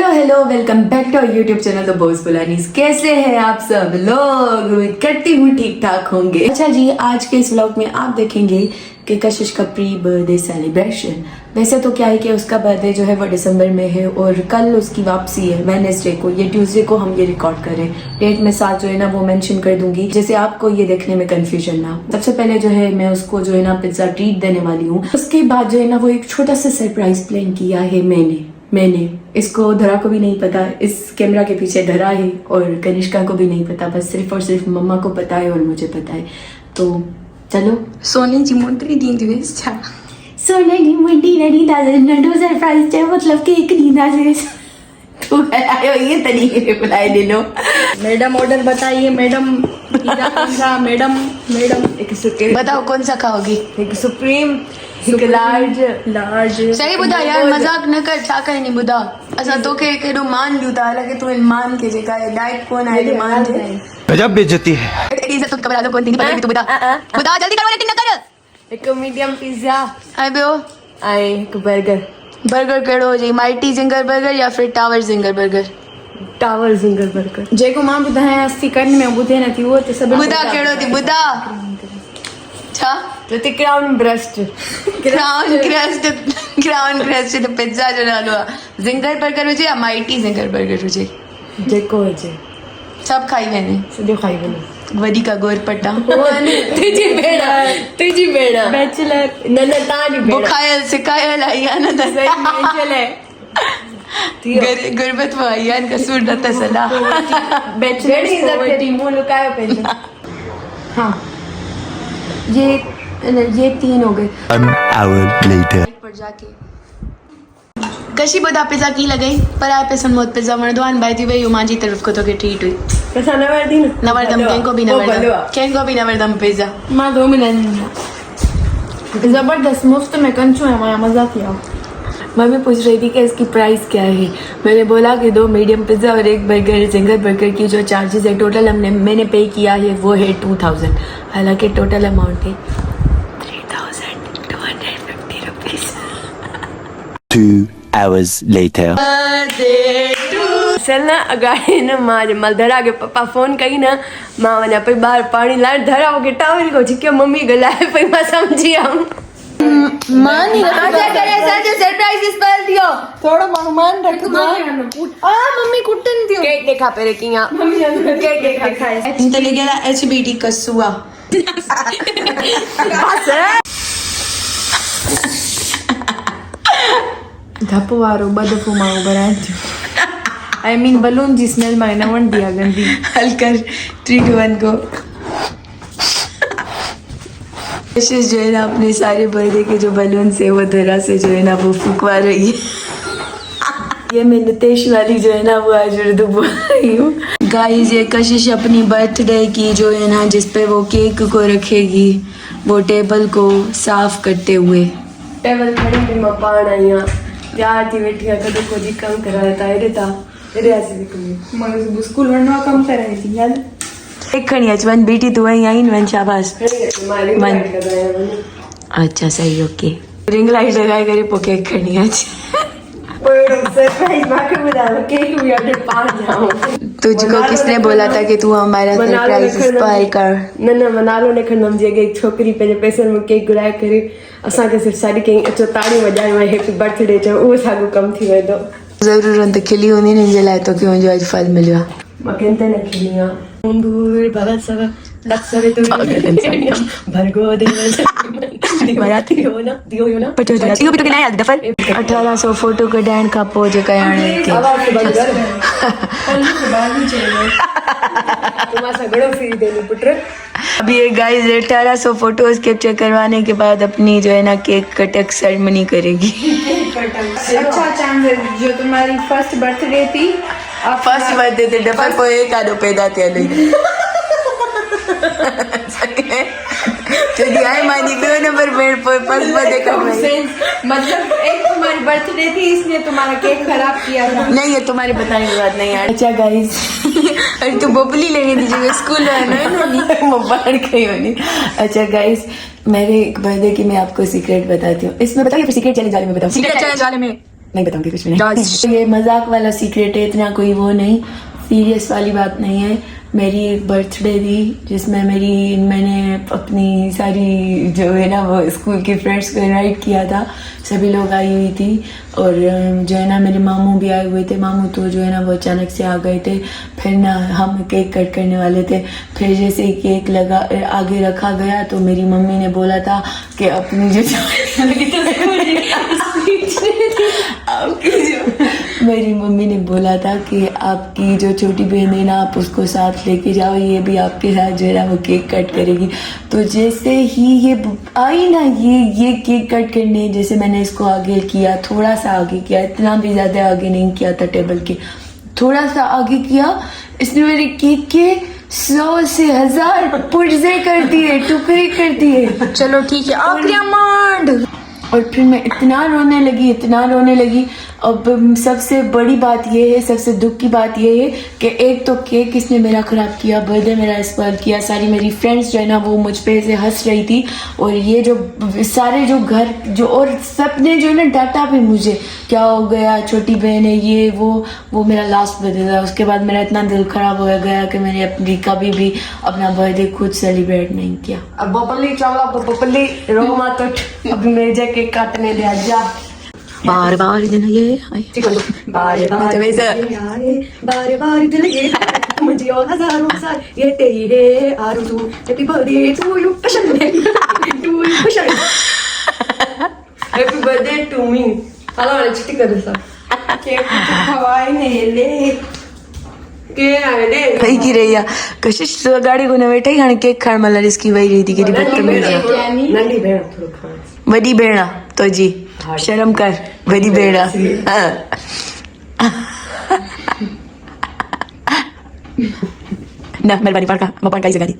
Hello welcome back to our YouTube channel the boss बुलानीस। कैसे हैं आप सब लोग? उम्मीद करती हूँ ठीक ठाक होंगे। अच्छा जी, आज के इस व्लॉग में आप देखेंगे कि कशिश का प्री बर्थडे सेलिब्रेशन। वैसे तो क्या है कि उसका बर्थडे जो है वो दिसंबर में है और कल उसकी वापसी है वेडनेसडे को। ये ट्यूसडे को हम ये रिकॉर्ड करें। डेट में साथ जो है ना वो मेंशन कर दूंगी, जैसे आपको ये देखने में कंफ्यूजन ना। सबसे पहले जो है मैं उसको जो है ना पिज्जा ट्रीट देने वाली हूँ। उसके बाद जो है ना वो एक छोटा सा सरप्राइज प्लान किया है मैंने इसको धरा को भी नहीं पता, इस कैमरा के पीछे धरा है और कनिष्का को भी नहीं पता, बस सिर्फ और सिर्फ मम्मा को पता है और मुझे पता है। तो चलो सोन्याची मोठी दिवस छा सोन्याची मोठी नडो सरप्राइज है, मतलब कि एक नींदा से तू आयो ये तरीके से बुलाए ले लो। मैडम ऑर्डर बताइए मैडम। पिज्जा कौन सा मैडम? एक सुप्रीम बताओ कौन सा खाओगी? एक सुप्रीम, एक लार्ज सही बुधा यार, मजाक न कर। छा करे नहीं बुधा असा तो के केडो मान लियो था, हालांकि तू मान के जेका है डाइट कौन है ये मान दे। गजब बेइज्जती है। इज्जत तो कबरा लो कौन थी नहीं पता, तू बुधा बुधा जल्दी करो, रेटिंग न कर। एक मीडियम पिज्जा आए बेओ आए, एक बर्गर केड़ो जी? माइटी जिंगर बर्गर या फिर tower ginger burger? Tower ginger burger. जेको मां बुधाए 80 करने में बुधे न थी वो तो सब बुधा केड़ो थी बुधा छा तो क्राउन ब्रेस्ट क्राउन क्रस्ट तो पिज्जा जो नालो आहे जिंगर बर्गर हुजे या माइटी जिंगर बर्गर हुजे, जेको हुजे सब खाई वेंदे सॼो खाई वञो। वॾी का गोरपटा तुंहिंजी भेण बैचलर न तव्हांजी भेण बुखायल सिकायल आई आहे न त गुरबत वो आई आहे कसूर न त सला बैचलर इज्जत मुंह लुकायो पंहिंजो। हाँ ये 3 हो गए। An hour later. पर जाके कशी बुधा पिज्जा की लॻई? पर आहे पैसनि मोत पिज्जा वणंदो आहे भाई थी वई मुंहिंजी तरफ़ को तोखे ट्रीट हुई। पैसा न वरदी न वरदम कंहिंखो बि न वरदम पिज्जा। मां 2 मिनट जबरदस्त मुफ्त में कंचू है, मां मजा किया। मैं भी पूछ रही थी कि इसकी प्राइस क्या है। मैंने बोला कि 2 मीडियम पिज्ज़ा और 1 बर्गर जिंगर बर्गर की जो चार्जेस है टोटल मैंने पे किया है वो है 2000, हालांकि टोटल अमाउंट है 3250 रुपीज। 2 hours later. चल ना अगाड़ी न मां मलधरा के पप्पा फोन कई ना, मां वञा पई ॿाहिरि पाणी लाइण, धरा मूंखे टावर को झिकियो, मम्मी ॻाल्हाए पई, मां सम्झी आयमि। मान ही सरप्राइज स्पेल दियो थोड़ा मान रख मम्मी कुटन दियो केक देखा पेरे किया केक देखा इंत लिखेला HBD कसूआ धप वारो ॿ दफ़ो माण्हू भराए थियो। आई मीन बलून जी स्मेल मां न वणंदी आहे, गंदी। हल कर 3 2 1 गो। कशिश जो है ना अपने सारे बर्थडे के जो बलून से वो धरा से जो है ना वो फूकवा रही है। ये मैं नितेश वाली जो है ना वो आज उर्दू बोल रही हूँ। गाइस ये कशिश अपनी बर्थडे की जो है ना जिस पे वो केक को रखेगी वो टेबल को साफ करते हुए टेबल खड़ी थी, मां पाण आई आहियां, तैयार थी वेठी आहे, कॾहिं को जी कमु कराए था हेॾे अची निकिरी मां स्कूल वञणो कम कराई थी याद केक खणी अच वञ बेटी, तूं आई आई वञ, शाबाश वञ। अच्छा सही, ओके। रिंग लाइट लॻाए करे पोइ केक खणी अच। तुझको किसने बोला था कि तू हमारा सरप्राइज स्पॉइल कर? न मां नालो न खणंदमि। जीअं की छोकिरी पंहिंजे पैसनि में केक घुराए करे असांखे सिर्फ़ु साढी कई अचो ताड़ियूं वॼायूं ऐं हैप्पी बर्थडे चयो, उहो साॻियो कमु थी वेंदो। ज़रूर त खिली हूंदी न, हिन जे लाइ तोखे मुंहिंजो अॼु फल मिलियो आहे। मां कंहिं न खिली आहियां। भर्गो मराठी हो ना दियो हो ना 1800 फोटो कढाइण खां पोइ जेका हाणे अभी ये गाइस 1800 फोटोज कैप्चर करवाने के बाद अपनी जो है ना केक कटक सेरेमनी करेगी। अच्छा चांद जो तुम्हारी फर्स्ट बर्थडे थी, फर्स्ट बर्थडे ते डबल को एक आदो पैदा थियल हुई। तुझी आई मानी 2 नंबर बेड पर फर्स्ट बर्थडे का मतलब एक तुम्हारी बर्थडे थी इसलिए तुम्हारा केक खराब किया था। नहीं ये तुम्हारे बताने की बात नहीं यार। अच्छा गाइस अरे तू बोपली लगी थी जो स्कूल में मोबाइल कहीं होनी। अच्छा गाइस मेरे एक बर्थडे की मैं आपको सीक्रेट बताती हूँ, इसमें बताइए फिर सीक्रेट चैलेंज वाले में बताऊँ। सीक्रेट चैलेंज वाले में नहीं बताऊंगी कुछ भी नहीं। ये मजाक वाला सीक्रेट है, इतना कोई वो नहीं, सीरियस वाली बात नहीं है। मेरी एक बर्थडे थी जिसमें मैंने अपनी सारी जो है ना वो स्कूल के फ्रेंड्स को इनवाइट किया था, सभी लोग आई हुई थी और जो है ना मेरे मामू भी आए हुए थे। मामू तो जो है ना वो अचानक से आ गए थे। फिर ना हम केक कट करने वाले थे, फिर जैसे ही केक आगे रखा गया तो मेरी मम्मी ने बोला था कि अपनी मेरी मम्मी ने बोला था कि आपकी जो छोटी बहन है ना आप उसको साथ लेके जाओ, ये भी आपके साथ जो है ना वो केक कट करेगी। तो जैसे ही ये आई ना ये केक कट करने, जैसे मैंने इसको आगे किया, थोड़ा सा आगे किया, इतना भी ज्यादा आगे नहीं किया था टेबल के, थोड़ा सा आगे किया, इसने मेरे केक के 100 से 1000 पुर्जे कर दिए, टुकड़े कर दिए। चलो ठीक है, आखिरी अमाउंट। और फिर मैं इतना रोने लगी। अब सबसे बड़ी बात ये है, सबसे दुख की बात ये है कि एक तो केक इसने मेरा खराब किया, बर्थडे मेरा स्पॉइल किया, सारी मेरी फ्रेंड्स जो है ना वो मुझ पे से हंस रही थी, और ये जो सारे जो घर जो और सबने जो है ना डांटा भी मुझे, क्या हो गया, छोटी बहन है ये वो मेरा लास्ट बर्थडे था। उसके बाद मेरा इतना दिल खराब हो गया कि मैंने अपनी कभी भी अपना बर्थडे खुद सेलिब्रेट नहीं किया। अब बपली चलो, अब बपली रो मत उठ, अब मेरे जाके काटने दे जा। बार बार दिन ये बारे बारे दिल ये मुझे और हजारों साल ये तेरी है आरज़ू। हैप्पी बर्थडे टू यू पशन टू यू पशन happy birthday to me. Hello वाले चिट्ठी कर दे सब केक खवाई नहीं ले के आले कई की रही है कशिश तो गाड़ी को न बैठे खाने केक खाने वाला इसकी वही रही थी कि बदतमीज है। नंदी भेड़ थोड़ा खा वडी भेड़ा तो जी शर्म कर, वडी भेड़ा। ना मेहरबानी पार का मपान का ही जगह दी।